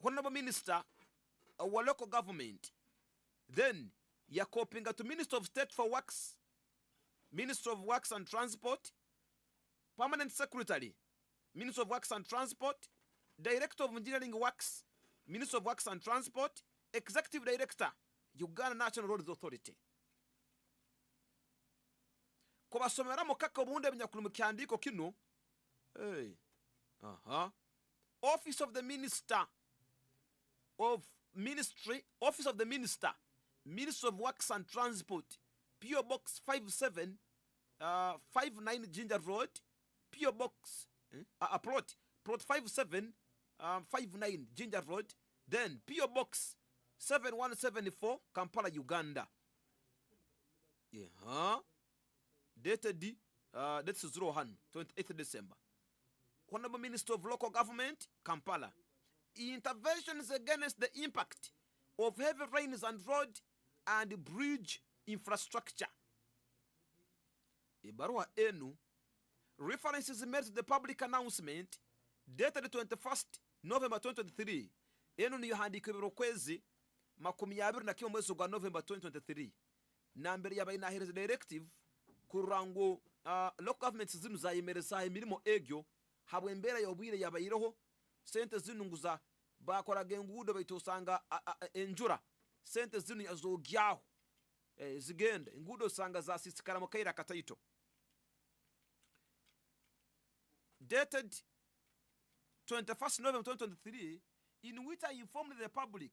honorable minister wa local government, then yakopinga to Minister of State for Works, Minister of Works and Transport, Permanent Secretary, Minister of Works and Transport, Director of Engineering Works, Minister of Works and Transport, Executive Director, Uganda National Roads Authority. Kubasomera mukaka obundi binyakulu mu kyandiko kino. Office of the Minister of Ministry, Office of the Minister, Minister of Works and Transport, PO Box 5759 Ginger Road, PO Box plot 5759 Ginger Road, then PO Box 7174 Kampala, Uganda. Dated that's 01 28th December. Honorable Minister of Local Government, Kampala. Interventions against the impact of heavy rains and road and bridge infrastructure. Ibarua enu references made to the public announcement dated 21st November 2023. Enu ni yohandika ibirokwezi 21 mwezi gwa November 2023. Na mbere yabayinahiriza directive kurango local government zinu zayemereza imirimo egyo habwe mbera yobwire yabayiroho sente zinunguza bakoraga engudo bayitosanga enjura sente zinu yazogyaho zigenda engudo sanga zasisikara mu kaira katayito. Dated 21st November 2023, in which I informed the public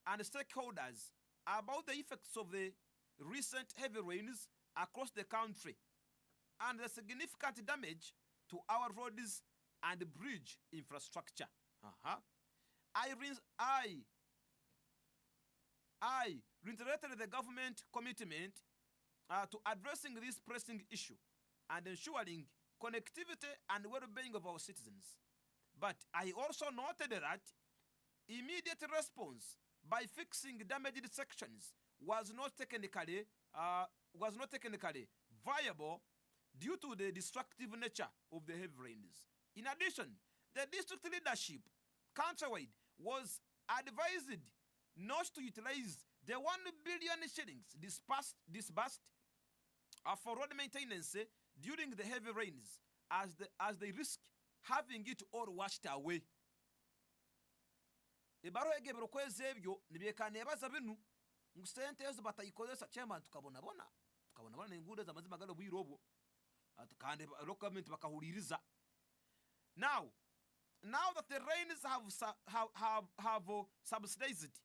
and stakeholders about the effects of the recent heavy rains across the country and the significant damage to our roads and bridge infrastructure. I reiterated the government commitment to addressing this pressing issue and ensuring connectivity and well-being of our citizens. But I also noted that immediate response by fixing damaged sections was not technically viable due to the destructive nature of the heavy rains. In addition, the district leadership countrywide was advised not to utilize the 1 billion shillings disbursed for road maintenance during the heavy rains as they risk having it all washed away. Ibaro egebero kweze ebyo nibekane yabaza binu ngusente ezo batayikozesa chairman tukabona nengudo za mazima galo bwirobo atukande local government bakahuririza. Now that the rains have subsidized,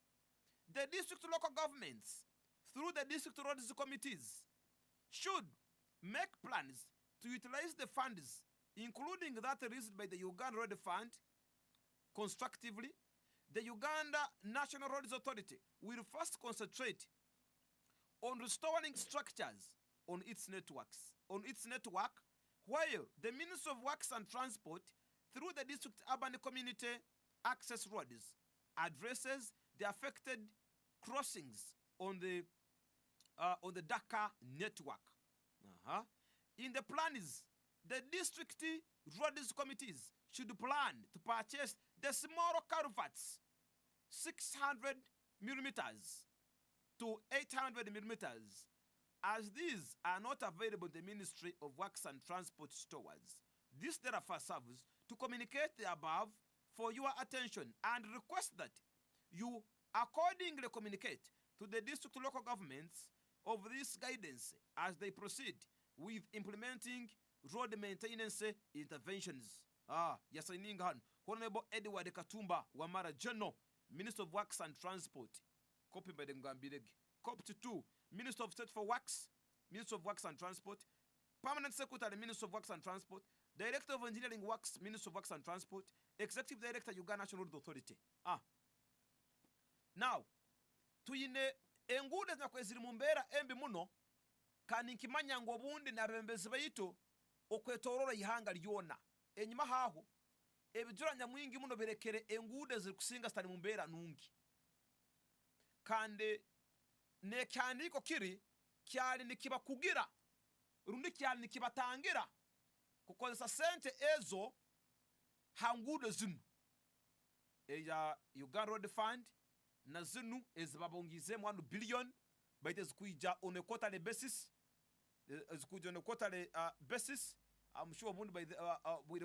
the district local governments through the district roads committees should make plans to utilize the funds, including that raised by the Uganda Road Fund, constructively. The Uganda National Roads Authority will first concentrate on restoring structures on its network, while the Ministry of Works and Transport, through the district urban community access roads, addresses the affected crossings on the Dhaka network. In the plans, the district roads committees should plan to purchase the smaller culverts, 600 millimeters to 800 millimeters, as these are not available in the Ministry of Works and Transport stores. This therefore serves to communicate the above for your attention and request that you accordingly communicate to the district local governments of this guidance as they proceed with implementing road maintenance interventions. Yasainingan, Honorable Edward Katumba Wamara General, Minister of Works and Transport. Copy by the Ngambireg. Copy 2, Minister of State for Works, Minister of Works and Transport, Permanent Secretary, Minister of Works and Transport, Director of Engineering Works, Minister of Works and Transport, Executive Director, Uganda National Road Authority. Now, tuyine engude zinakweziri mumbera embi muno kandi nkimanya ngo bundi nabembezi bayito okwetorora ihanga lyona enyuma haho ebijuranya mwingi muno berekere engude ziri kusinga stani mumbera nungi kandi ne kyandiko kiri kyali nikiba kugira rundi kyali nikibatangira kukozesa sente ezo hangude zinu eya Uganda Road Fund na zinu ezibabongizemu 1 billion baite zikuija on a quarterly basis, zikuija on a quarterly basis. I'm sure bundu by the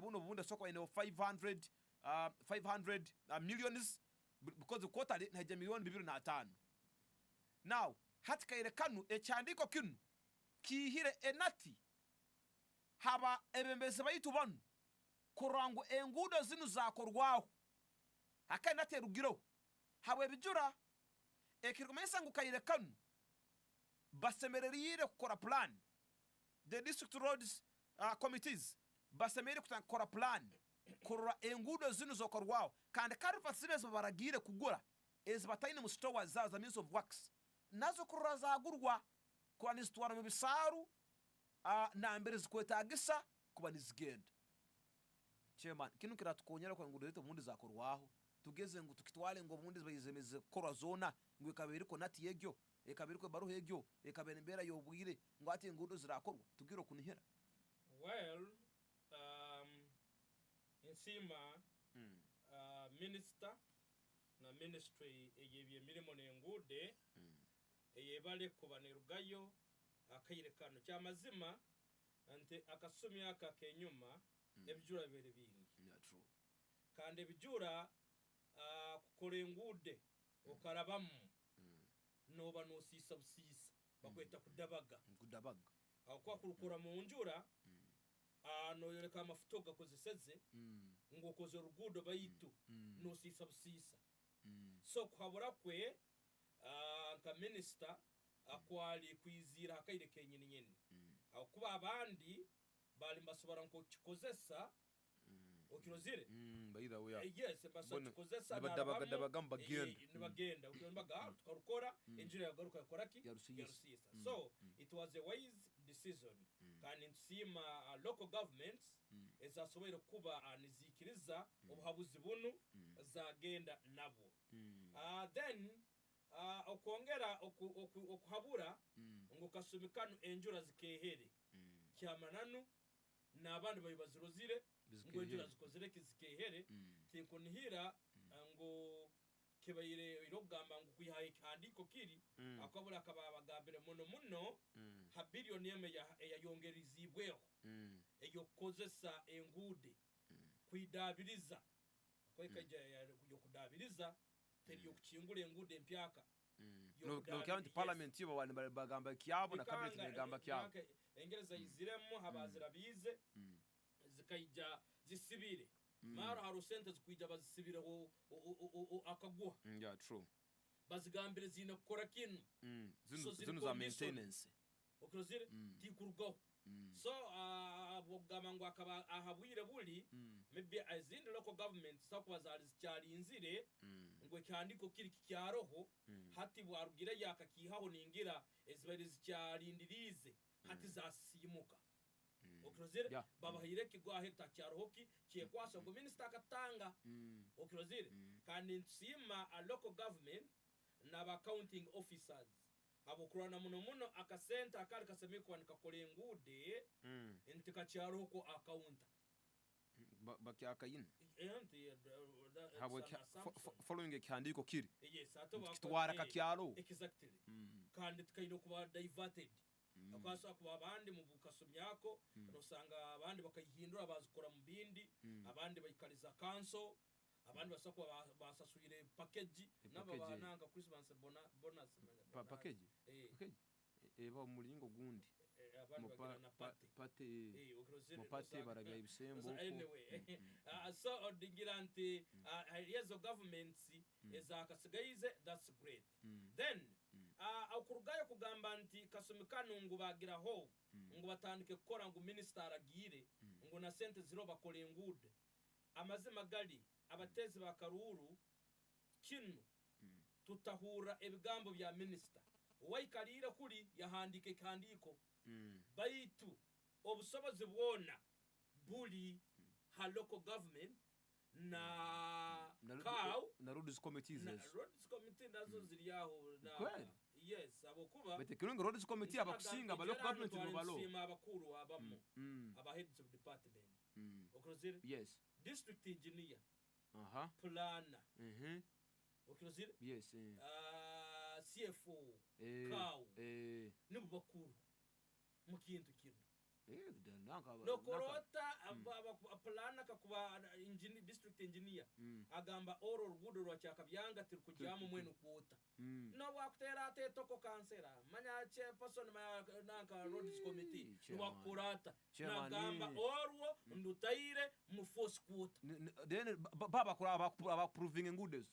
bundu soko ene 500 millions because the quarterly na milioni 25. Now hatikaire kanu ekyandiko kinu kihire enati haba ebembeze bayitu banu kurangu engudo zinu zakorwaho hakaye nate rugiro hawe bijura ekirumesa ngukayire kanu basemererire kukora plan. The district roads committees basemerere kukora plan kurura engudo zinu zokorwaho kandi kari facilities baragire kugura ezibataine mu store za means of works nazo kurura zagurwa kuba nizitwara mu bisaru na mbere zikwetagisa kuba nizigenda. Chairman, kinu kiratukonyera kwa ngudo zetu mundi zakorwaho tugeze ngo tukitwale ngo mundi bayizemeze korwa zona ngo ikabiri ko nati yegyo ikabiri ko baruhe yegyo ikabene mbera yobwire ngo ati ngudo zirakorwa tugiro kunihera. Well, insima minister na ministry eyebye mirimo nengude eyebale kubanerugayo akayirekano cyamazima ante akasumya akakenyuma ebijura bere bingi. True. Kandi ebijura kukora engude okarabamu noba nosisa busisa bakweta kudabaga aho kwa kurukura mu njura no yoreka amafuto gakozeseze ngo koze rugudo bayitu nosisa busisa. So kwabura kwe nka minister akwali kwizira akaire kenyine nyene aho kuba abandi bali mbasobora ngo kikozesa okirozire by the way yes basokozesa nabadabaga mbagenda nibagenda ukimbaga tukarukora enjira yagaruka yakoraki yarusisa. So it was a wise decision kandi nsima local governments ezasobera kuba anizikiriza obuhabuzi bunu zagenda nabo. Then okongera okuhabura ngo kasumikano enjura zikehere kyamananu nabandi bayibazirozire ngo enjura zikozere kizikehere tinkunihira ngo kebayire irogamba ngo kuyihaye kandiko kiri akabura akababagambire muno ha billion yeme ya yongerizibweho eyo kozesa engude kuidabiriza kwekaje yo kudabiriza teri yo kuchingura engude mpyaka no county parliament yibo bani bagamba kyabo na cabinet bagamba kyabo engereza yiziremo habazira bize zikaija zisibire mara haro sente zikuija bazisibire akaguha. Yeah, true. Bazigambire zina kukora kinu zinu za maintenance okrozire tikurugaho. So bogama ngo akaba ahabwire buli maybe as in the local government sakwa zari ngo cyandiko kiri kicyaroho hati bwarugira yakakihaho ningira ezibari zicyarindirize hati zasimuka okrozire babahire kigwa heta cyarohoki kiekwasa ngo minister akatanga okrozire kandi nsima a local government na ba accounting officers abokurana muno akasenta akari kasemekwa nikakole ngude entika cyaroho account baki akayin following ekyandiko kiri yes atoba kitwara kakyaro exactly kandi tukayino kuba diverted akwaso kuba abandi mu bukasumyako nosanga abandi bakayihindura bazikora mu bindi abandi bayikaliza council abandi basakwa basasuyire package n'abananga Christmas bonus package eba mulingo gundi mupate baraga ibisembo anyway so odingirante yezo governments ezakasigayize that's great. Then akurugayo kugamba nti kasumikano ngo bagiraho ngo batandike gukora ngo minister aragire ngo na sente ziro bakole ngude amazima gali abatezi bakaruru kinu tutahura ebigambo bya minister wayikalira kuri yahandike kandiko bayitu obusobozi bwona buli ha local government na cow na roads committees nazo ziri yaho na yes abokuba betekirunga roads committee abakusinga ba local government balo sima abakuru abamo aba heads of department okrozire yes district engineer plana okirozire yes CFO kawu nibo bakuru mu kintu kino nokorota plana kakuba district engineer agamba oro rugudo rwa cyakabyanga tiri kujyamo mwene kuota no bakutera atetoko kansera manya chairperson nanka roads committee wakurata nagamba orwo ndutaire mu force quota then baba kura proving ngudes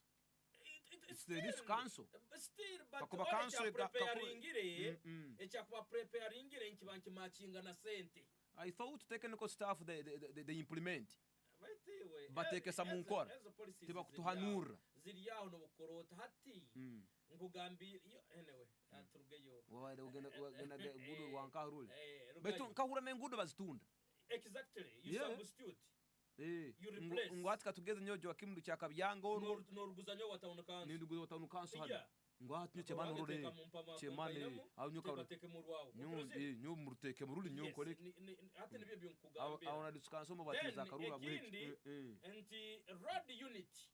it's the this council still but council preparingire echakuba preparingire nkibanki machinga na sente. I thought technical staff they implement batekesa mu nkora tiba kutuhanura ziri yaho no bukorota hati ngugambira yo anyway aturugeyo ugenda gudu wankarule betu nkahura na ngudu bazitunda exactly you substitute you replace ngwatika tugeze nyojo wakimundu cyakabyango no ruguzanyo watauna kanso ni ndugu watauna kanso hano ngwatu chemano rure chemane au nyoka bateke mu rwawo nyo muruteke mururi nyo kore ate nibyo byunkugambira abona diskanso mu batiza karura gwiki enti road unit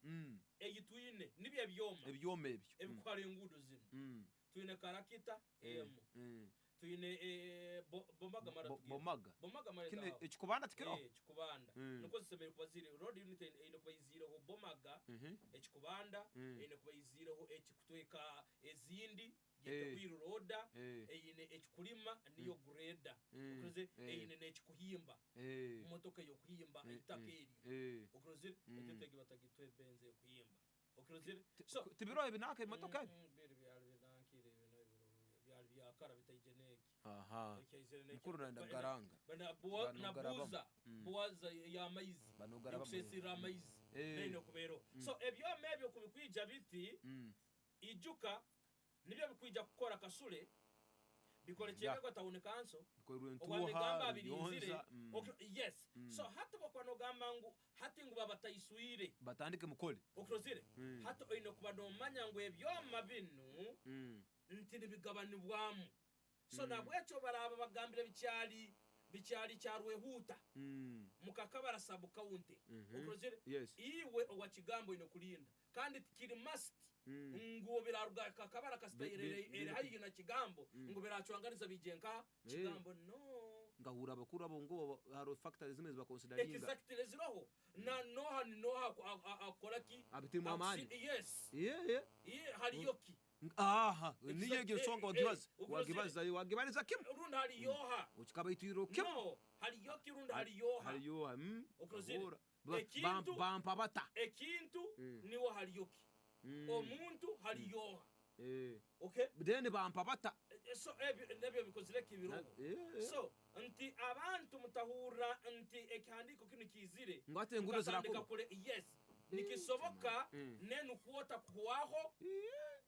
eyitwine nibyo ebyome ebyo ebikware ngudo zino twine karakita tuyine bomaga mara kine ekikubanda tikiro ekikubanda nuko zisemere kubazire road unit ine kubayizire ho bomaga ekikubanda ine kubayizire ho ekikutweka ezindi yete kwiru roda ine ekikulima niyo greda ukuze ine nekikuhimba motoka yo kuhimba itakeri ukuze etege batagitwe benze kuhimba ukuze so tibiro ebinaka motoka kara bitayigeneki mukuru nanda garanga bana buwaza ya maizi kusesira maizi nene kubero so ebyo mebyo kubikwija biti ijuka nibyo bikwija gukora kasule bikore cyego tawune kanso ogamba birinzire yes so hata bakwano gamba ngo hati ngo babatayisuire batandike mukole okrozire hata ino kubadomanya ngo ebyo mabinu ntini bigabani bwamu so nabwecho baraba bagambire bicyari cyarwe huta mukakabara sub county okrozire iwe owa kigambo ino kulinda kandi tikiri must ngo biraruga kakabara kasitayire hayi na kigambo ngo biracwangariza bigenka kigambo no ngahura abakuru abo ngo haro factors zimwe ziba consideringa exactly ziroho na noha akora ki abitimu amani yes hari yoki niyege songa wagibariza kim urunda hari yoha ukikaba itiro kim no hari yoki urunda hari yoha okrozira bampa bata ekintu niwo hari yoki omuntu hari yoha okay then bampa bata so nebyo bikozire kibirongo so nti abantu mutahura nti ekandiko kino kizire ngwate nguro zirakuba yes nikisoboka nenu kuota kuwaho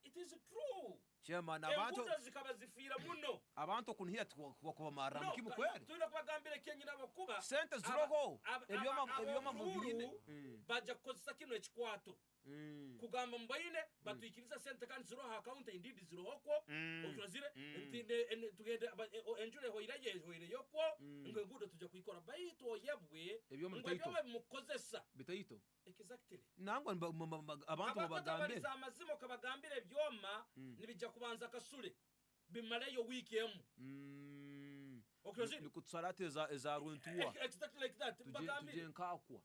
it is true chairman abantu zikaba zifira muno abantu kunhiya kuba maramba kimu kweli tuna kwagambire Kenya nabakuba sente ziroho ebyoma mubiyine baja kozisa kino ekikwato kugamba mbayine batwikiriza sente kandi ziroho account indeed zirohoko okrazire ntinde tugende enjure ho iraye yoko ngo ngudo tujya kuyikora bayito yebwe ngo mukozesa bitayito exactly nangwa abantu babagambire amazimo kabagambire byoma nibijya kubanza kasule bimaleyo weekend okrazire nikutsarate za runtuwa exactly like that bagambire nkakwa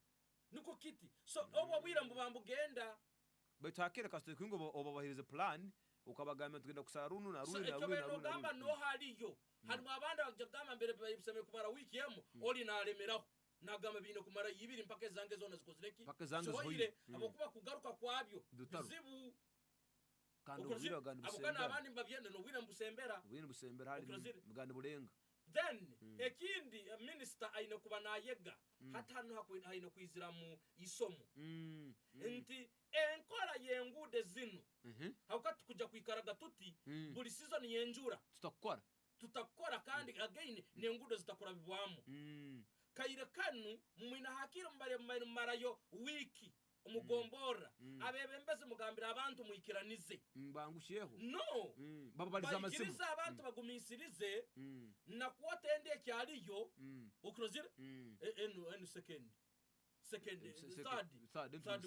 niko kiti so obo bwira mbambu genda betakere kasite kwingo obabahirize plan ukabagamba tugenda kusara runu na runu na gamba no haliyo hari abandi bagamba mbere bayibiseme kumara wiki yamo oli na remeraho nagamba bino kumara yibiri mpaka zange zona zikozireki so ile abokuba kugaruka kwabyo zibu kandi ubwira gandi busembera abandi mbabyende no bwira mbusembera hari mugandi burenga then ekindi minister aino kuba nayega hatano haino kwizira mu isomo nti enkora yengude zino hakati kuja kwikaraga tuti buri season yenjura tutakora kandi again nengudo zitakora bibwamu kayire kanu mwina hakira mbare marayo wiki umugombora abebembeze mugambira abantu muyikiranize mbangusheho no babariza amasimu bakiriza abantu bagumisirize na kuotende cyariyo ukrozire enu second third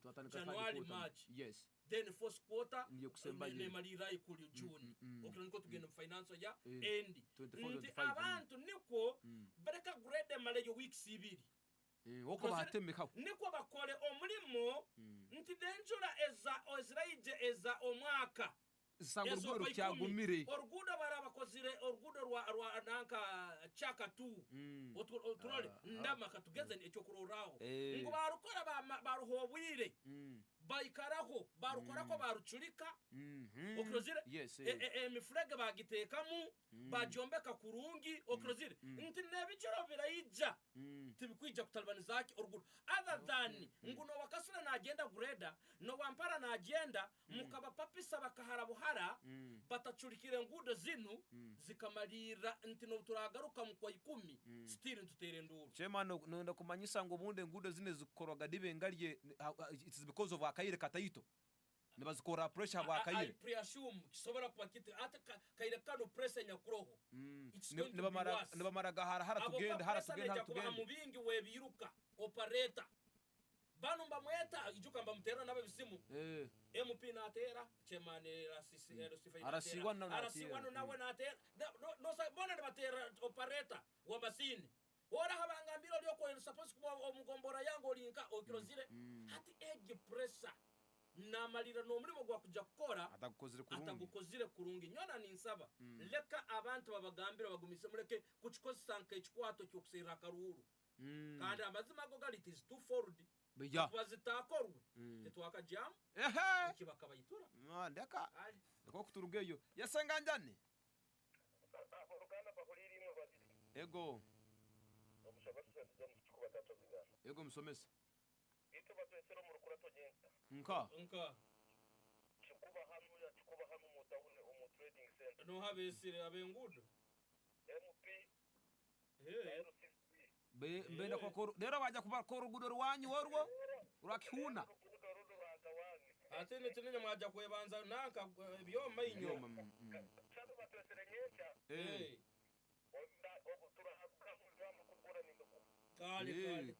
quarter January March yes then fourth quarter ndiyo kusemba ne malira ikuli June okero niko tugenda mu financial ya end nti abantu niko bareka grade maleyo weeks ibiri woko batemeka niko bakole omulimo nti denjura ezraije eza omwaka sango ruguru cyagumire orugudo barabakozire orugudo rwa nanka chaka 2 turole ndama katugeze ecyo kuroraho ngo barukora baruhobwire bayikaraho barukorako barucurika okrozire emifrege bagitekamu bajombeka kurungi okrozire nti nebiciro birayija tibikwija kutalbanizaki orugudo other than nguno wakasura nagenda greda no wampara nagenda mukaba papisa bakahara buhara batacurikire ngudo zinu zikamalira nti no turagaruka mu kwa 10 still ntutere nduru chema no kumanyisa ngo bunde ngudo zine zikoroga dibengalye it's because of akayire katayito nibazikora pressure bwa akayire I presume kisobora kuba kiti ate kayire kano pressure nyakuroho nibamara gahara haratugenda mu bingi webiruka operator banu mbamweta ijuka mbamtera nabe bisimu MP natera chemane arasiwana nawe natera no sa bona batera operator wa basini ora habangambiro lyo ko suppose kuba omugombora yango linka okirozire hati ege pressure namalira no mulimo gwa kujja kukora atagukozire kurungi nyona ninsaba leka abantu babagambira bagumise muleke kuchikosanka ekikwato kyokusira karuru kandi amazima go gali is too forward bazitakorwe tetwaka jam kibaka bayitura ndeka ko kuturugeyo yasenga njane ego ego musomesa nka chikuba hanu mutahune mu trading center no habesire abengudo MP mbenda kwa rero bajya kubakora urugudo rwanyu warwo urakihuna atene tinenya mwaja kwebanza nanka byoma inyo cyane batwesere nyecha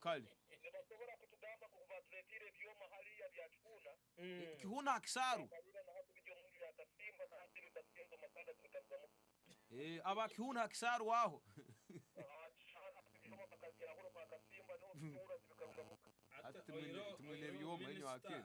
kali nibashobora kutugamba kubatretire byoma haliya bya kihuna kihuna akisaru aba kihuna akisaru waho tumwine byoma inyo akiri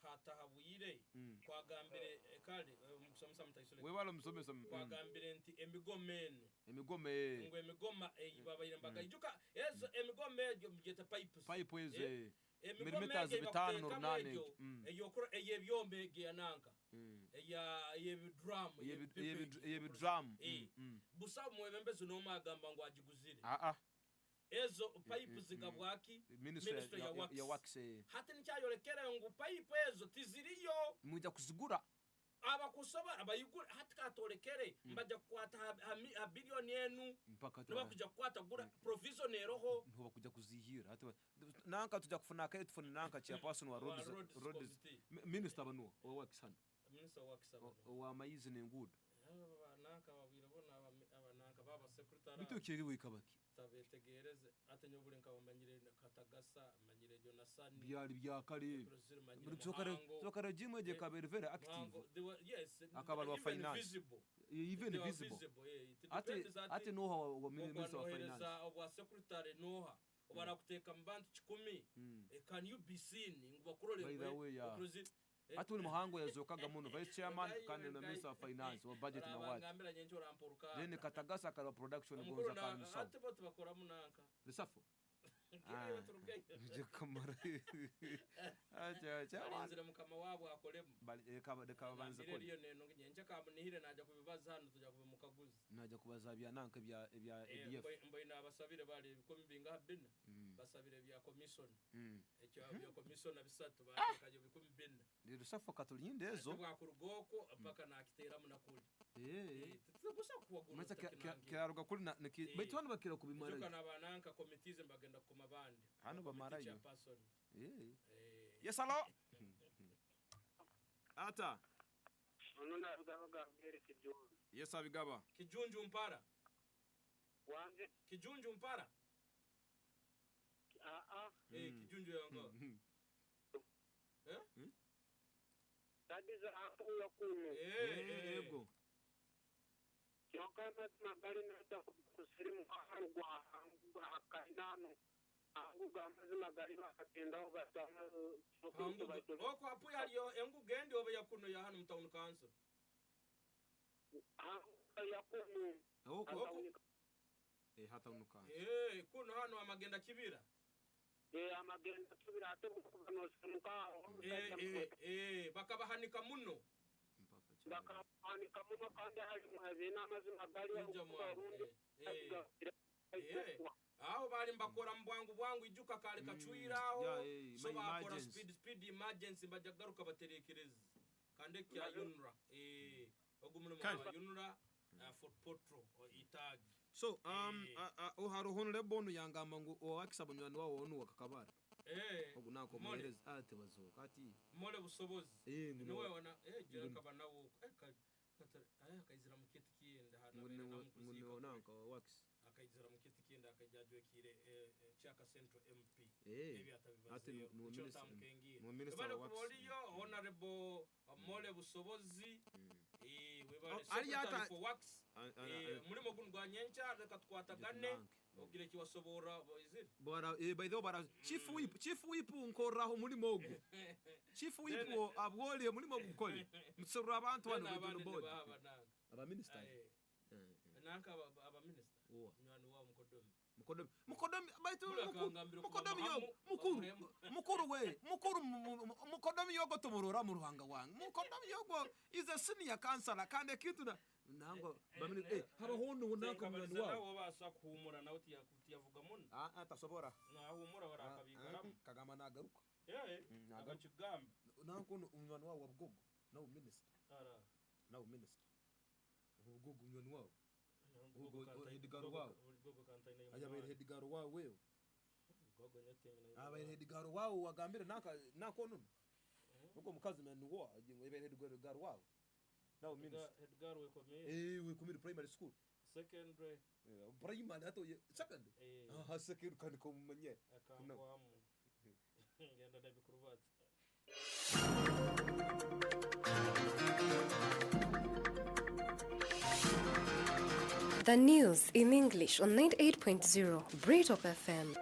hata habuyire kwagambire kali musomesa mutayisole webalo musomesa kwagambire nti emigomeno ngo emigoma babayire mbaga ijuka yeso emigome byeta pipe weze millimeters 5 eyokora eyebyombe giyananka drum busa mwebembezo no magamba ngo agiguzire ezo pipe zigabwaki ministry ya wax hata nicyayolekera ngo pipe ezo tiziriyo mujya kuzigura abakusoba abayigura hata katolekere mbajya kwata a billion yenu no kujya kwata gura provisionero ho ntuba kujya kuzihira hata nanka tujya kufuna ka tufuna nanka cha person wa roads minister banu wa wax hano minister wax wa mayizi nengudo nanka babira bona abananka baba secretary bitukiri wikabaki tabetegereze atenyo burenka bamanyire katagasa manyire Jonathan byari byakare tukare jimwe je kabere very active yes akaba wa finance even visible ate noha wa minister wa finance wa secretary noha obara kuteka mbantu 10 can you be seen ngubakurole atu ni muhango yazokaga muno vice chairman kandi na minister of finance wa budget na watu then katagasa kala production goza kandi so ate bote bakora munanka risafo kamara acha banzira mukama wabo akolemu bali kaba banze ko iyo neno ngenje kamunihire naja kubibaza hano tujya kubimukaguza naja kubaza bya nanka bya EDF mboyi nabasabire bali bikomi binga bina basabire bya commission ekyo bya commission abisatu bakajyo bikomi bina risafo katulinde ezo bwa kurugoko paka nakitera munakuri tugusa kuwagura kiraruga kuri na bayitwana bakira kubimara yuko nabananka committees mbagenda kumabande hano bamarayo yes hello ata nuna rugaga mbere kijunju yes abigaba kijunju mpara wanje kijunju mpara kijunju yanga tadiza akuya kuno yego yokana magari nata kusirimu harugwa kainano anguga amazi magari bakagenda ugasanga oko apu yaliyo engugende obe yakuno ya hano mtown council yakuno oko hata unuka kuno hano amagenda kibira amagenda kibira ate kunosemuka bakabahanika muno bakabahanika muno kandi hari mwazina amazi magari y'uburundi aho bali mbakora mbwangu ijuka kale kacwiraho so bakora speed emergency bajagaruka baterekereza kandi kya yunra ogumune mu yunra for potro itagi so uharo honle bonu yangamba ngo owakisabonywani wawo onu wakakabara ogunako muhereza ate bazoka ati mole busobozi niwe wana jera kabana wo akayizira muketi kiyenda hana ngune onanka wax akayizira muketi kiyenda akajajwe kire chaka central MP ate no minister wax boliyo honorable mole busobozi webale secretary for wax mulimo gungwa nyencha reka twatagane ogire kiwasobora iziri bara by the bara chief whip nkoraho muri mogo chief whip abwole muri mogo gukole msura abantu bano bino board aba minister nanka aba minister nyani wa mukodomi baitu mukodomi yo mukodomi yogo tomorora mu ruhanga wangu mukodomi yogo is a senior counselor kandi kintu na nango bamini haba hono hunako mwana wao basa kuhumura nawe tiyavuga muno atasobora na humura barakabigara kagama nagaruka agachigamba nanko umwana wao wabgogo nawo minister nawo minister ubgogo umwana wao ubgogo hedigaro wao ayabere hedigaro wao wewe abere hedigaro wao wagambira nako nunu nuko mukazi menu wo agingo ibere hedigaro wao nawo minister Edgar we we come primary school secondary primary hato second second kan ko manye akamwamu ngenda ndabikurvat. The news in English on 98.0 Breatop FM.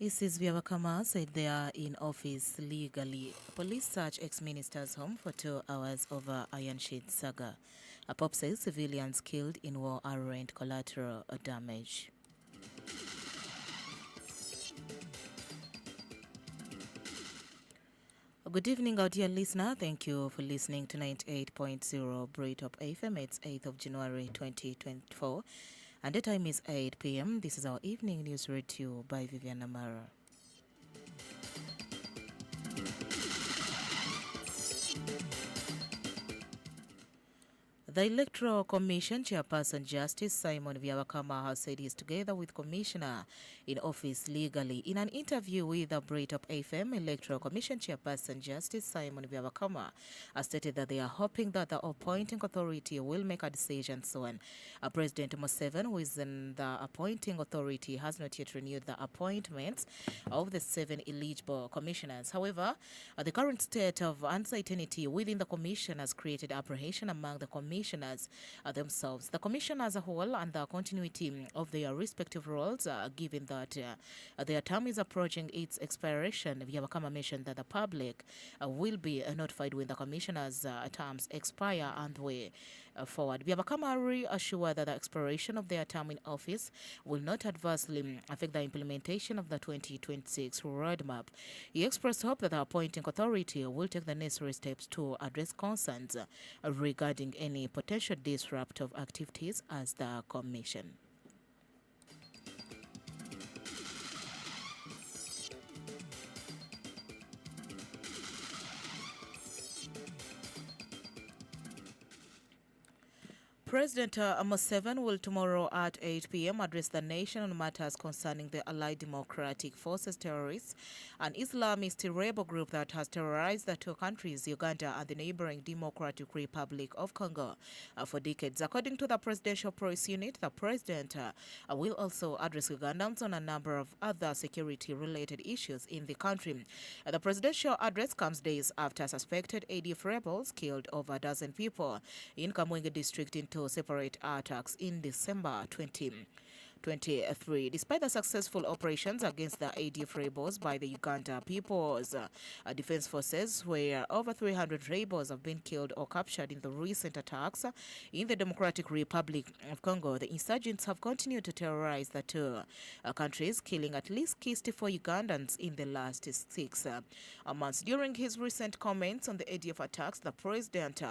Isis Vyavakama said they are in office legally. Police search ex-minister's home for 2 hours over Iron Sheet saga. A pop says civilians killed in war aren't collateral damage. Good evening, our dear listener. Thank you for listening to 98.0 Breatop FM. It's 8th of January 2024. And the time is 8 p.m. This is our evening news read to you by Vivian Amara. The Electoral Commission Chairperson Justice Simon Vyavakama has said he is together with Commissioner in office legally. In an interview with the Breatop FM, Electoral Commission Chairperson Justice Simon Vyavakama has stated that they are hoping that the appointing authority will make a decision soon. President Museveni, who is in the appointing authority, has not yet renewed the appointments of the 7 eligible commissioners. However, the current state of uncertainty within the commission has created apprehension among the commissioners themselves. The commission as a whole and the continuity of their respective roles, given that their term is approaching its expiration. Vyavakama mentioned that the public will be notified when the commissioners' terms expire and we forward. Byabakama reassured that the expiration of their term in office will not adversely affect the implementation of the 2026 roadmap. He expressed hope that the appointing authority will take the necessary steps to address concerns regarding any potential disruptive activities as the Commission. President Museveni will tomorrow at 8 p.m. address the nation on matters concerning the Allied Democratic Forces terrorists, an Islamist rebel group that has terrorized the two countries, Uganda and the neighboring Democratic Republic of Congo, for decades. According to the Presidential Press Unit, the president will also address Ugandans on a number of other security-related issues in the country. The presidential address comes days after suspected ADF rebels killed over a dozen people in Kamwenge district in two separate attacks in December 2023. Despite the successful operations against the ADF rebels by the Uganda People's Defense Forces, where over 300 rebels have been killed or captured in the recent attacks in the Democratic Republic of Congo, the insurgents have continued to terrorize the two countries, killing at least 64 Ugandans in the last 6 months. During his recent comments on the ADF attacks, the president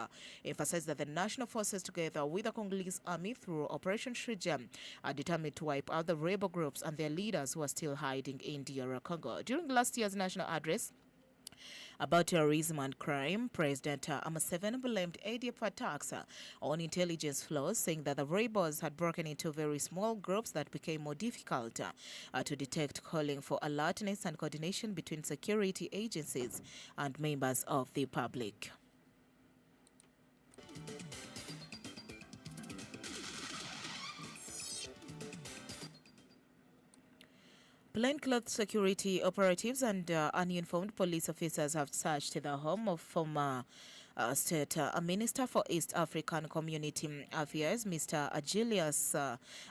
emphasized that the national forces, together with the Congolese army through Operation Shuja, are determined to wipe out the rebel groups and their leaders who are still hiding in DR Congo. During last year's national address about terrorism and crime, President Museveni blamed ADF attacks on intelligence flaws, saying that the rebels had broken into very small groups that became more difficult to detect, calling for alertness and coordination between security agencies and members of the public. Plainclothes security operatives and uninformed police officers have searched the home of former State Minister for East African Community Affairs, Mr. Julius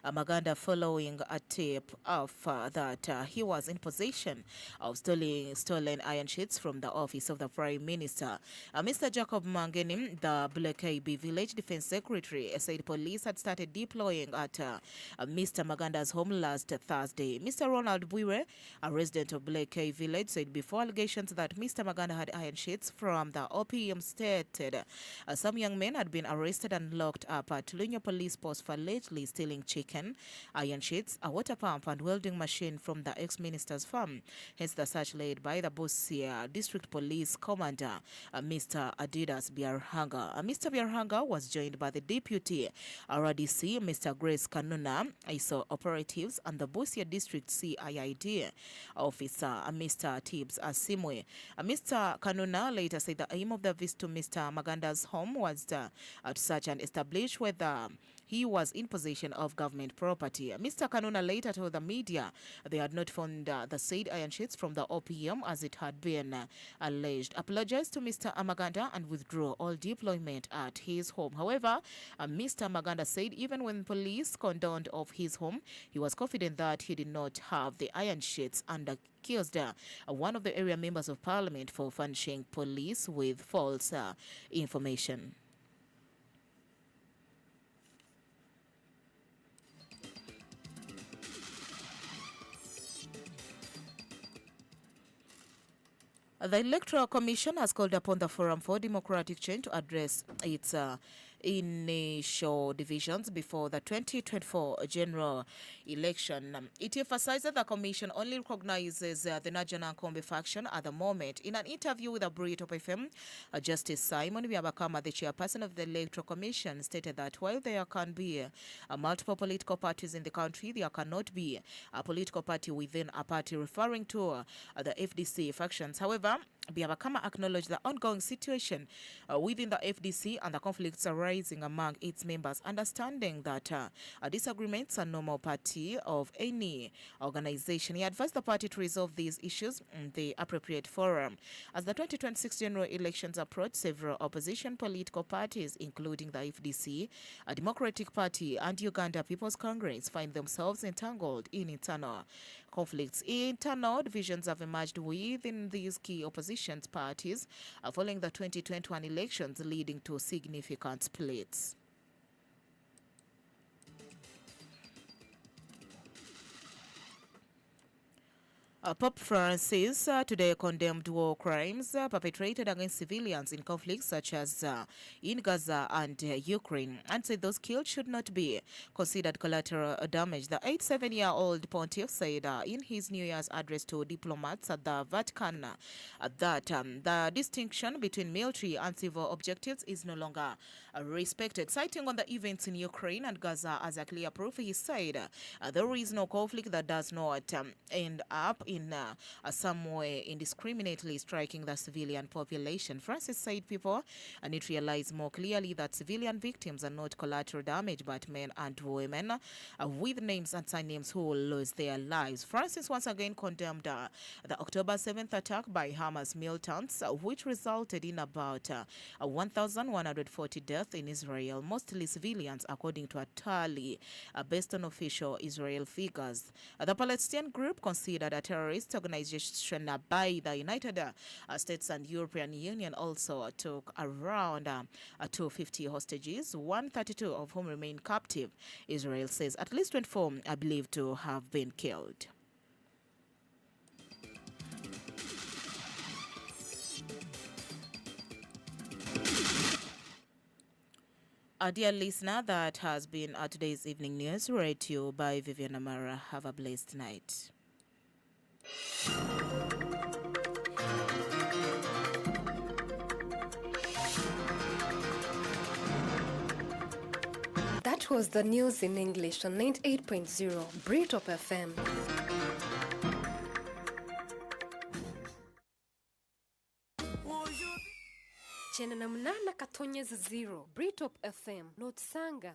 Maganda, following a tip of that he was in possession of stolen iron sheets from the office of the Prime Minister. Mr. Jacob Mangeni, the Black KB Village Defense Secretary, said police had started deploying at Mr. Maganda's home last Thursday. Mr. Ronald Bwire, a resident of Black K Village, said before allegations that Mr. Maganda had iron sheets from the OPM state, some young men had been arrested and locked up at Lunya Police Post for allegedly stealing chicken, iron sheets, a water pump and welding machine from the ex-minister's farm. Hence the search led by the Busia District Police Commander, Mr. Adidas Biarhanga. Mr. Biarhanga was joined by the Deputy RDC, Mr. Grace Kanuna, ISO operatives, and the Busia District CIID officer, Mr. Tibbs Asimwe. Mr. Kanuna later said the aim of the visit to Mr. Maganda's home was to search and establish whether he was in possession of government property. Mr. Kanuna later told the media they had not found the said iron sheets from the OPM as it had been alleged, apologized to Mr. Maganda and withdrew all deployment at his home. However, Mr. Maganda said even when police cordoned off his home, he was confident that he did not have the iron sheets and accused one of the area members of parliament for furnishing police with false information. The Electoral Commission has called upon the Forum for Democratic Change to address its initial divisions before the 2024 general election. It emphasized that the Commission only recognizes the Najana Kombe faction at the moment. In an interview with a Burrito FM, Justice Simon Byabakama, the chairperson of the Electoral Commission, stated that while there can be multiple political parties in the country, there cannot be a political party within a party, referring to the FDC factions. However, Byabakama acknowledged the ongoing situation within the FDC and the conflicts arising among its members, understanding that disagreements are normal party of any organization. He advised the party to resolve these issues in the appropriate forum. As the 2026 general elections approach, several opposition political parties, including the FDC, a Democratic Party, and Uganda People's Congress, find themselves entangled in internal conflicts. Internal divisions have emerged within these key opposition parties following the 2021 elections, leading to significant splits. Pope Francis today condemned war crimes perpetrated against civilians in conflicts such as in Gaza and Ukraine, and said those killed should not be considered collateral damage. The 87-year-old pontiff said in his New Year's address to diplomats at the Vatican that the distinction between military and civil objectives is no longer respected. Citing on the events in Ukraine and Gaza as a clear proof, he said there is no conflict that does not end up in some way indiscriminately striking the civilian population. Francis said people need to realize more clearly that civilian victims are not collateral damage but men and women with names and surnames who will lose their lives. Francis once again condemned the October 7th attack by Hamas militants, which resulted in about 1,140 deaths in Israel, mostly civilians, according to a tally based on official Israel figures. The Palestinian group considered a terrorist organization by the United States and European Union also took around 250 hostages, 132 of whom remain captive. Israel says at least 24 are believed to have been killed. Dear listener, that has been today's evening news, read to you by Vivian Amara. Have a blessed night. That was the news in English on 98.0 Breatop FM. Chena na mnana katonyeza 0 Breatop FM. Not sanga